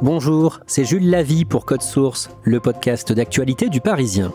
Bonjour, c'est Jules Lavie pour Code Source, le podcast d'actualité du Parisien.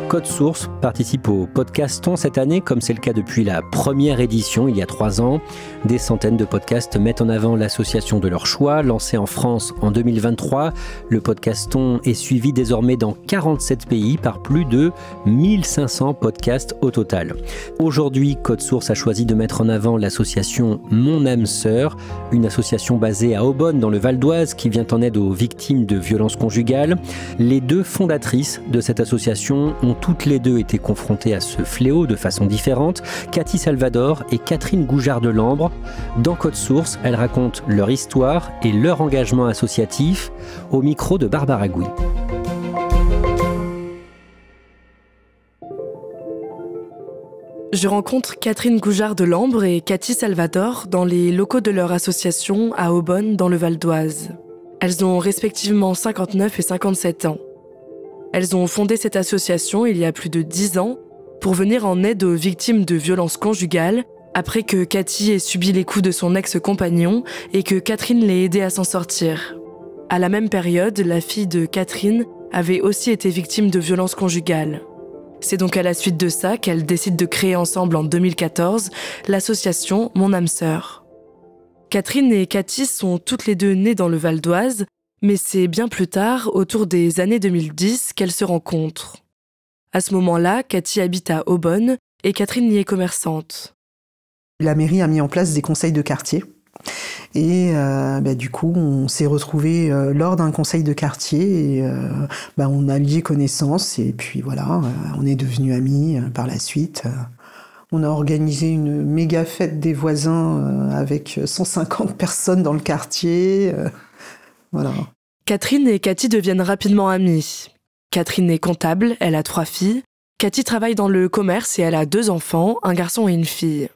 Code Source participe au Podcaston cette année, comme c'est le cas depuis la première édition il y a 3 ans. Des centaines de podcasts mettent en avant l'association de leur choix. Lancé en France en 2023, le Podcaston est suivi désormais dans 47 pays par plus de 1500 podcasts au total. Aujourd'hui, Code Source a choisi de mettre en avant l'association Mon âme sœur, une association basée à Aubonne dans le Val d'Oise qui vient en aide aux victimes de violences conjugales. Les 2 fondatrices de cette association ont toutes les 2 été confrontées à ce fléau de façon différente, Cathy Salvador et Catherine Goujard de Lambre. Dans Code Source, elles racontent leur histoire et leur engagement associatif au micro de Barbara Gouy. Je rencontre Catherine Goujard de Lambre et Cathy Salvador dans les locaux de leur association à Aubonne dans le Val d'Oise. Elles ont respectivement 59 et 57 ans. Elles ont fondé cette association il y a plus de 10 ans pour venir en aide aux victimes de violences conjugales après que Cathy ait subi les coups de son ex-compagnon et que Catherine l'ait aidée à s'en sortir. À la même période, la fille de Catherine avait aussi été victime de violences conjugales. C'est donc à la suite de ça qu'elles décident de créer ensemble en 2014 l'association Mon âme sœur. Catherine et Cathy sont toutes les 2 nées dans le Val d'Oise, mais c'est bien plus tard, autour des années 2010, qu'elles se rencontrent. À ce moment-là, Cathy habite à Aubonne et Catherine y est commerçante. La mairie a mis en place des conseils de quartier. Et du coup, on s'est retrouvés lors d'un conseil de quartier et on a lié connaissance. Et puis voilà, on est devenus amis par la suite. On a organisé une méga fête des voisins avec 150 personnes dans le quartier. Voilà. Catherine et Cathy deviennent rapidement amies. Catherine est comptable, elle a 3 filles. Cathy travaille dans le commerce et elle a 2 enfants, un garçon et une fille.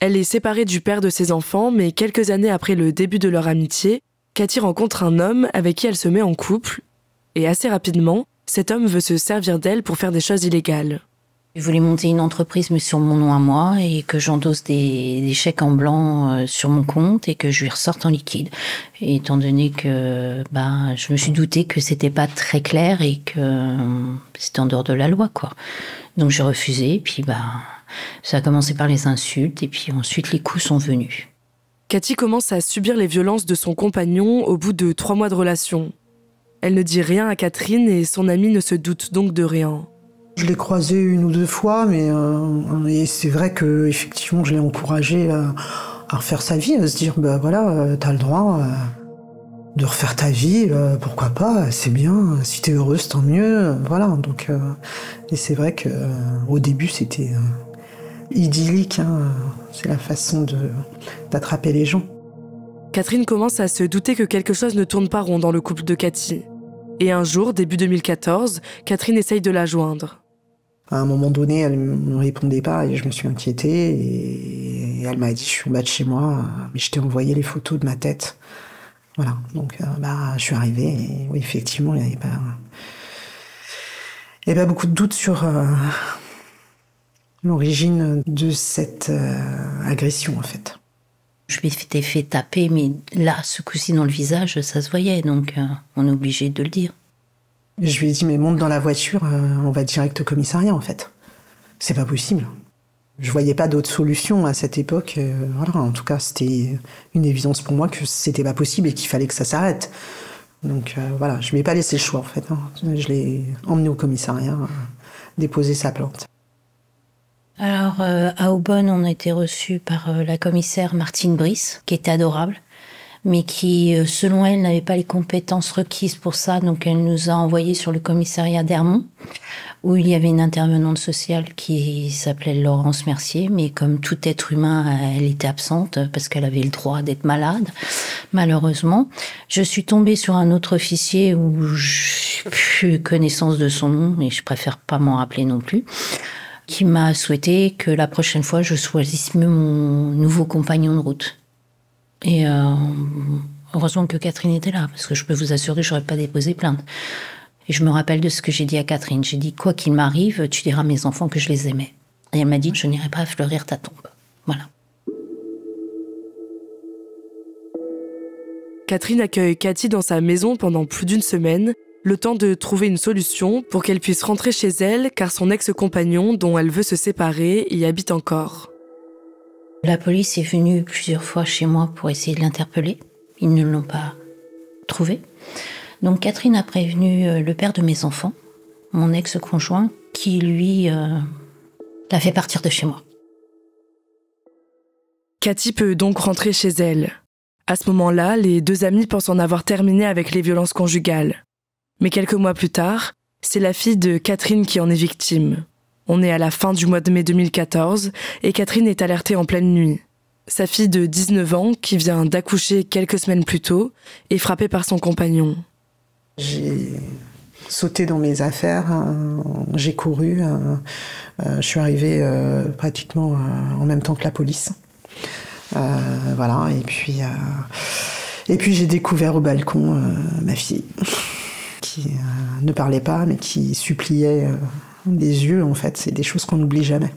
Elle est séparée du père de ses enfants, mais quelques années après le début de leur amitié, Cathy rencontre un homme avec qui elle se met en couple. Et assez rapidement, cet homme veut se servir d'elle pour faire des choses illégales. Je voulais monter une entreprise, mais sur mon nom à moi, et que j'endosse des chèques en blanc sur mon compte et que je lui ressorte en liquide. Et étant donné que je me suis doutée que c'était pas très clair et que c'était en dehors de la loi, quoi. Donc j'ai refusé, puis ça a commencé par les insultes, et puis ensuite les coups sont venus. Cathy commence à subir les violences de son compagnon au bout de 3 mois de relation. Elle ne dit rien à Catherine et son amie ne se doute donc de rien. Je l'ai croisé 1 ou 2 fois, mais et c'est vrai que effectivement, je l'ai encouragé à refaire sa vie, à se dire t'as le droit de refaire ta vie, pourquoi pas, c'est bien, si t'es heureuse, tant mieux, voilà. Donc et c'est vrai que au début, c'était idyllique, c'est la façon d'attraper les gens. Catherine commence à se douter que quelque chose ne tourne pas rond dans le couple de Cathy. Et un jour, début 2014, Catherine essaye de la joindre. À un moment donné, elle ne me répondait pas et je me suis inquiétée. Et elle m'a dit, je suis en bas de chez moi, mais je t'ai envoyé les photos de ma tête. Voilà, donc je suis arrivée et oui, effectivement, il n'y avait pas beaucoup de doutes sur l'origine de cette agression, en fait. Je m'étais fait taper, mais là, ce coup-ci dans le visage, ça se voyait, donc on est obligé de le dire. Je lui ai dit, mais monte dans la voiture, on va direct au commissariat, en fait. C'est pas possible. Je voyais pas d'autre solution à cette époque. Voilà, en tout cas, c'était une évidence pour moi que c'était pas possible et qu'il fallait que ça s'arrête. Donc voilà, je lui ai pas laissé le choix, en fait. Je l'ai emmené au commissariat, déposer sa plainte. Alors, à Aubonne, on a été reçus par la commissaire Martine Brice, qui était adorable, mais qui, selon elle, n'avait pas les compétences requises pour ça. Donc, elle nous a envoyés sur le commissariat d'Hermont, où il y avait une intervenante sociale qui s'appelait Laurence Mercier, mais comme tout être humain, elle était absente parce qu'elle avait le droit d'être malade, malheureusement. Je suis tombée sur un autre officier où je n'ai plus connaissance de son nom, et je préfère pas m'en rappeler non plus, qui m'a souhaité que la prochaine fois, je choisisse mon nouveau compagnon de route. Et heureusement que Catherine était là, parce que je peux vous assurer que je n'aurais pas déposé plainte. Et je me rappelle de ce que j'ai dit à Catherine. J'ai dit, quoi qu'il m'arrive, tu diras à mes enfants que je les aimais. Et elle m'a dit, je n'irai pas fleurir ta tombe. Voilà. Catherine accueille Cathy dans sa maison pendant plus d'1 semaine, le temps de trouver une solution pour qu'elle puisse rentrer chez elle, car son ex-compagnon, dont elle veut se séparer, y habite encore. La police est venue plusieurs fois chez moi pour essayer de l'interpeller. Ils ne l'ont pas trouvé. Donc Catherine a prévenu le père de mes enfants, mon ex-conjoint, qui lui l'a fait partir de chez moi. Cathy peut donc rentrer chez elle. À ce moment-là, les 2 amis pensent en avoir terminé avec les violences conjugales. Mais quelques mois plus tard, c'est la fille de Catherine qui en est victime. On est à la fin du mois de mai 2014 et Catherine est alertée en pleine nuit. Sa fille de 19 ans, qui vient d'accoucher quelques semaines plus tôt, est frappée par son compagnon. J'ai sauté dans mes affaires, j'ai couru, je suis arrivée pratiquement en même temps que la police. Voilà, et puis j'ai découvert au balcon ma fille, qui ne parlait pas, mais qui suppliait des yeux, en fait. C'est des choses qu'on n'oublie jamais.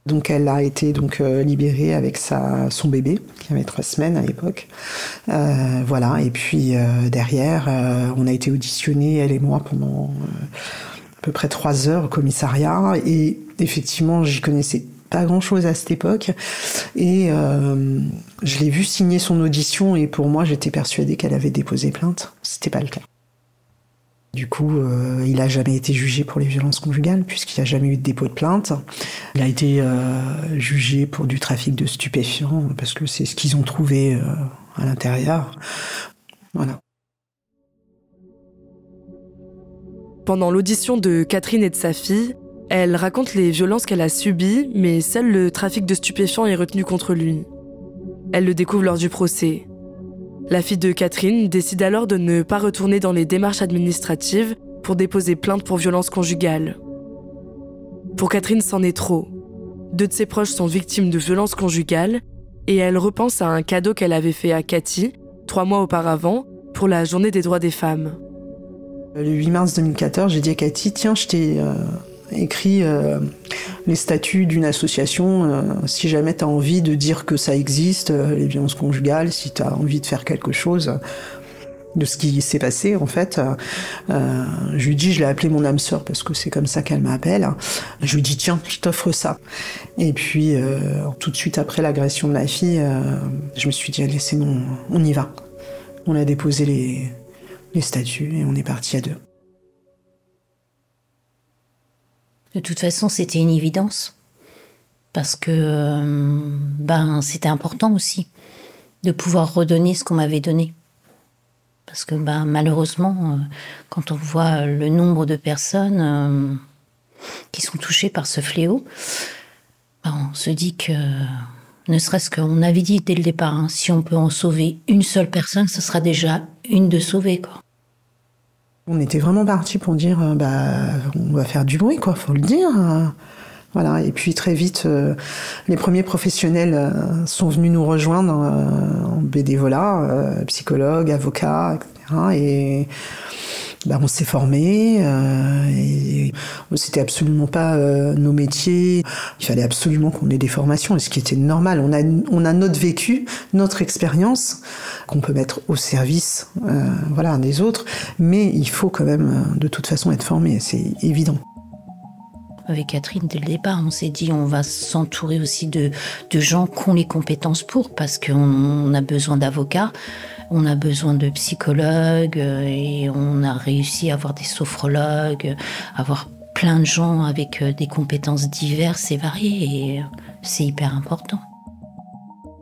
Donc elle a été libérée avec son bébé, qui avait 3 semaines à l'époque. Voilà, et puis derrière, on a été auditionnés, elle et moi, pendant à peu près 3 heures au commissariat. Et effectivement, j'y connaissais pas grand-chose à cette époque. Et je l'ai vue signer son audition, et pour moi, j'étais persuadée qu'elle avait déposé plainte. C'était pas le cas. Du coup, il n'a jamais été jugé pour les violences conjugales, puisqu'il n'a jamais eu de dépôt de plainte. Il a été jugé pour du trafic de stupéfiants, parce que c'est ce qu'ils ont trouvé à l'intérieur. Voilà. Pendant l'audition de Catherine et de sa fille, elle raconte les violences qu'elle a subies, mais seul le trafic de stupéfiants est retenu contre lui. Elle le découvre lors du procès. La fille de Catherine décide alors de ne pas retourner dans les démarches administratives pour déposer plainte pour violence conjugale. Pour Catherine, c'en est trop. 2 de ses proches sont victimes de violences conjugales et elle repense à un cadeau qu'elle avait fait à Cathy 3 mois auparavant pour la journée des droits des femmes. Le 8 mars 2014, j'ai dit à Cathy, tiens, je t'ai écrit les statuts d'une association, si jamais tu as envie de dire que ça existe, les violences conjugales, si tu as envie de faire quelque chose de ce qui s'est passé, en fait. Je lui dis, je l'ai appelée mon âme sœur, parce que c'est comme ça qu'elle m'appelle. Je lui dis, tiens, je t'offre ça. Et puis, tout de suite après l'agression de ma fille, je me suis dit, allez, c'est bon, on y va. On a déposé les statuts et on est partis à 2. De toute façon, c'était une évidence. Parce que c'était important aussi de pouvoir redonner ce qu'on m'avait donné. Parce que malheureusement, quand on voit le nombre de personnes qui sont touchées par ce fléau, on se dit que, ne serait-ce qu'on avait dit dès le départ, si on peut en sauver une seule personne, ce sera déjà une de sauvée, quoi. On était vraiment partis pour dire, on va faire du bruit, quoi, faut le dire. Voilà. Et puis très vite, les premiers professionnels sont venus nous rejoindre en bénévolat, psychologues, avocats, etc. Et on s'est formés. Et c'était absolument pas nos métiers. Il fallait absolument qu'on ait des formations, ce qui était normal. On a notre vécu, notre expérience qu'on peut mettre au service des autres, mais il faut quand même de toute façon être formé, c'est évident. Avec Catherine, dès le départ, on s'est dit on va s'entourer aussi de gens qui ont les compétences pour, parce qu'on a besoin d'avocats, on a besoin de psychologues, et on a réussi à avoir des sophrologues, avoir plein de gens avec des compétences diverses et variées, et c'est hyper important.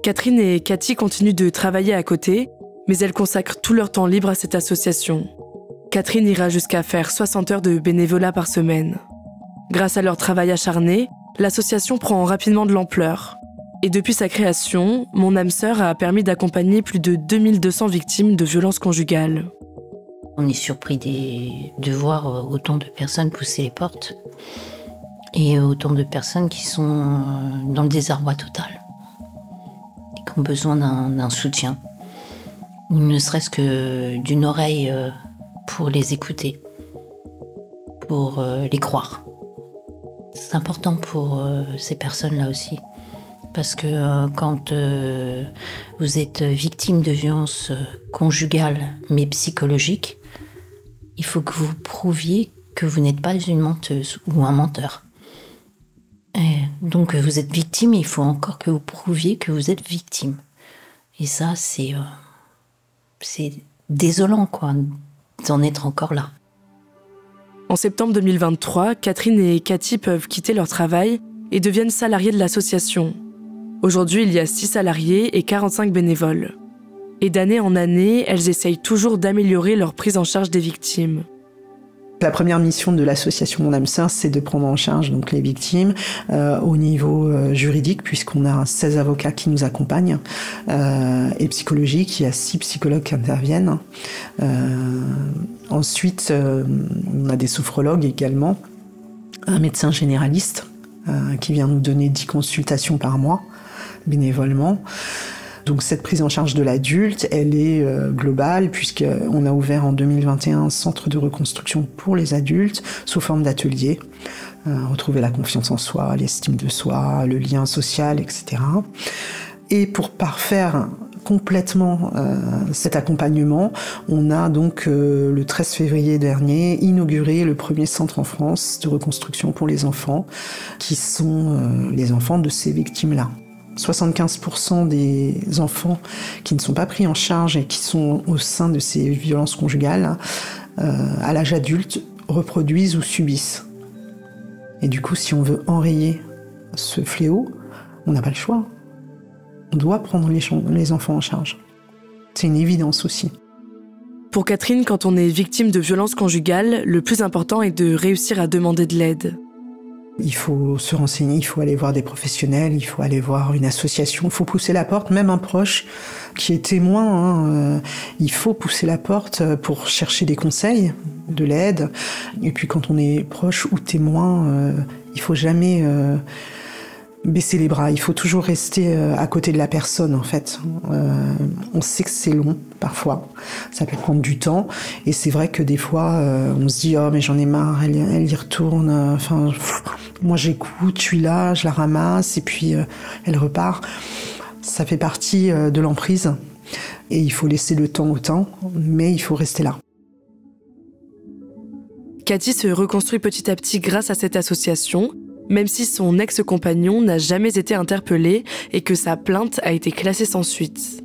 Catherine et Cathy continuent de travailler à côté, mais elles consacrent tout leur temps libre à cette association. Catherine ira jusqu'à faire 60 heures de bénévolat par semaine. Grâce à leur travail acharné, l'association prend rapidement de l'ampleur. Et depuis sa création, Mon âme sœur a permis d'accompagner plus de 2200 victimes de violences conjugales. On est surpris de voir autant de personnes pousser les portes et autant de personnes qui sont dans le désarroi total et qui ont besoin d'un soutien, ou ne serait-ce que d'une oreille pour les écouter, pour les croire. C'est important pour ces personnes-là aussi, parce que quand vous êtes victime de violences conjugales mais psychologiques, il faut que vous prouviez que vous n'êtes pas une menteuse ou un menteur. Et donc vous êtes victime, il faut encore que vous prouviez que vous êtes victime. Et ça, c'est désolant, quoi, d'en être encore là. En septembre 2023, Catherine et Cathy peuvent quitter leur travail et deviennent salariées de l'association. Aujourd'hui, il y a 6 salariés et 45 bénévoles. Et d'année en année, elles essayent toujours d'améliorer leur prise en charge des victimes. La première mission de l'association Mon âme sœur, c'est de prendre en charge donc les victimes au niveau juridique, puisqu'on a 16 avocats qui nous accompagnent, et psychologique, il y a 6 psychologues qui interviennent. Ensuite, on a des sophrologues également, un médecin généraliste qui vient nous donner 10 consultations par mois, bénévolement. Donc cette prise en charge de l'adulte, elle est globale, puisqu'on a ouvert en 2021 un centre de reconstruction pour les adultes sous forme d'atelier. Retrouver la confiance en soi, l'estime de soi, le lien social, etc. Et pour parfaire complètement cet accompagnement, on a donc le 13 février dernier inauguré le premier centre en France de reconstruction pour les enfants, qui sont les enfants de ces victimes-là. 75% des enfants qui ne sont pas pris en charge et qui sont au sein de ces violences conjugales, à l'âge adulte, reproduisent ou subissent. Et du coup, si on veut enrayer ce fléau, on n'a pas le choix. On doit prendre les enfants en charge. C'est une évidence aussi. Pour Catherine, quand on est victime de violences conjugales, le plus important est de réussir à demander de l'aide. Il faut se renseigner, il faut aller voir des professionnels, il faut aller voir une association, il faut pousser la porte, même un proche qui est témoin, il faut pousser la porte pour chercher des conseils, de l'aide. Et puis quand on est proche ou témoin, il faut jamais baisser les bras, il faut toujours rester à côté de la personne en fait. On sait que c'est long parfois, ça peut prendre du temps, et c'est vrai que des fois on se dit oh mais j'en ai marre, elle y retourne, enfin moi j'écoute, je suis là, je la ramasse et puis elle repart. Ça fait partie de l'emprise et il faut laisser le temps au temps, mais il faut rester là. Cathy se reconstruit petit à petit grâce à cette association, même si son ex-compagnon n'a jamais été interpellé et que sa plainte a été classée sans suite.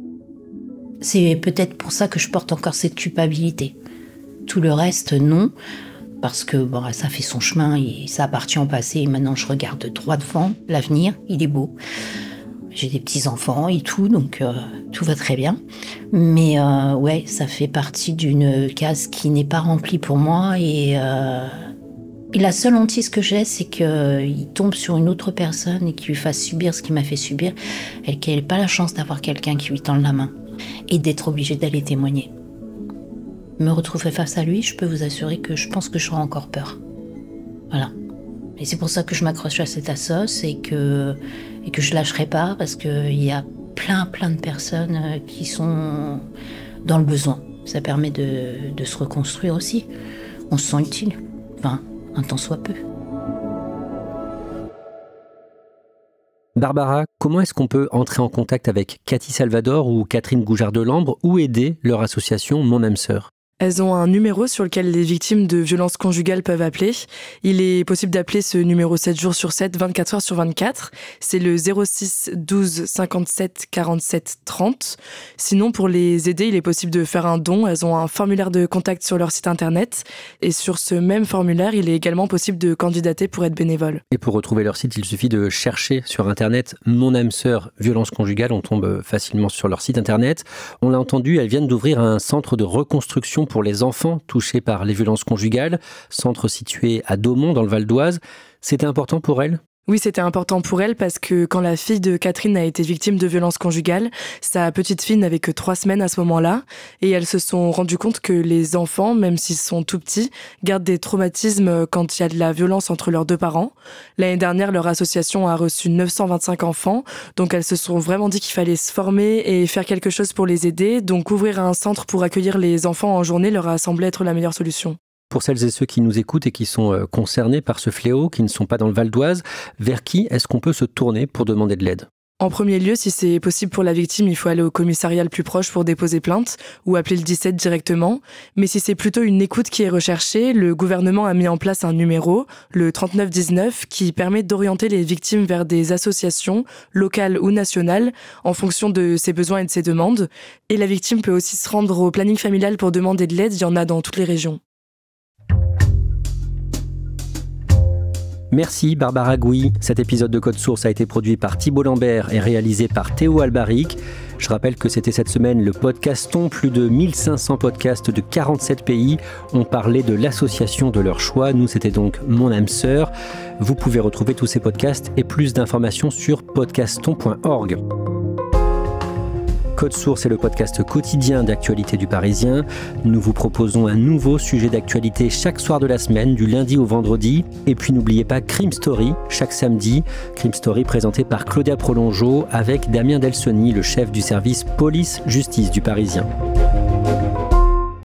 C'est peut-être pour ça que je porte encore cette culpabilité. Tout le reste, non, parce que bon, ça fait son chemin et ça appartient au passé. Et maintenant, je regarde droit devant. L'avenir, il est beau. J'ai des petits-enfants et tout, donc tout va très bien. Mais ouais, ça fait partie d'une case qui n'est pas remplie pour moi. Et la seule hantise que j'ai, c'est qu'il tombe sur une autre personne et qu'il lui fasse subir ce qu'il m'a fait subir, et qu'elle n'ait pas la chance d'avoir quelqu'un qui lui tende la main et d'être obligée d'aller témoigner. Me retrouver face à lui, je peux vous assurer que je pense que j'aurai encore peur. Voilà. Et c'est pour ça que je m'accroche à cette assoce et que je lâcherai pas, parce qu'il y a plein de personnes qui sont dans le besoin. Ça permet de se reconstruire aussi. On se sent utile. Enfin, un tant soit peu. Barbara, comment est-ce qu'on peut entrer en contact avec Cathy Salvador ou Catherine Goujard de Lambre ou aider leur association Mon âme sœur ? Elles ont un numéro sur lequel les victimes de violences conjugales peuvent appeler. Il est possible d'appeler ce numéro 7 jours sur 7, 24 heures sur 24. C'est le 06 12 57 47 30. Sinon, pour les aider, il est possible de faire un don. Elles ont un formulaire de contact sur leur site internet. Et sur ce même formulaire, il est également possible de candidater pour être bénévole. Et pour retrouver leur site, il suffit de chercher sur internet Mon âme sœur violences conjugales. On tombe facilement sur leur site internet. On l'a entendu, elles viennent d'ouvrir un centre de reconstruction pour les enfants touchés par les violences conjugales, centre situé à Daumont dans le Val d'Oise. C'était important pour elles ? Oui, c'était important pour elle parce que quand la fille de Catherine a été victime de violences conjugales, sa petite fille n'avait que 3 semaines à ce moment-là, et elles se sont rendues compte que les enfants, même s'ils sont tout petits, gardent des traumatismes quand il y a de la violence entre leurs 2 parents. L'année dernière, leur association a reçu 925 enfants, donc elles se sont vraiment dit qu'il fallait se former et faire quelque chose pour les aider, donc ouvrir un centre pour accueillir les enfants en journée leur a semblé être la meilleure solution. Pour celles et ceux qui nous écoutent et qui sont concernés par ce fléau, qui ne sont pas dans le Val d'Oise, vers qui est-ce qu'on peut se tourner pour demander de l'aide ? En premier lieu, si c'est possible pour la victime, il faut aller au commissariat le plus proche pour déposer plainte ou appeler le 17 directement. Mais si c'est plutôt une écoute qui est recherchée, le gouvernement a mis en place un numéro, le 3919, qui permet d'orienter les victimes vers des associations locales ou nationales en fonction de ses besoins et de ses demandes. Et la victime peut aussi se rendre au planning familial pour demander de l'aide, il y en a dans toutes les régions. Merci Barbara Gouy. Cet épisode de Code Source a été produit par Thibault Lambert et réalisé par Théo Albaric. Je rappelle que c'était cette semaine le Podcaston. Plus de 1500 podcasts de 47 pays ont parlé de l'association de leur choix. Nous, c'était donc Mon âme sœur. Vous pouvez retrouver tous ces podcasts et plus d'informations sur podcaston.org. Code Source est le podcast quotidien d'actualité du Parisien. Nous vous proposons un nouveau sujet d'actualité chaque soir de la semaine, du lundi au vendredi. Et puis n'oubliez pas Crime Story, chaque samedi. Crime Story présenté par Claudia Prolongeau avec Damien Delsoni, le chef du service police-justice du Parisien.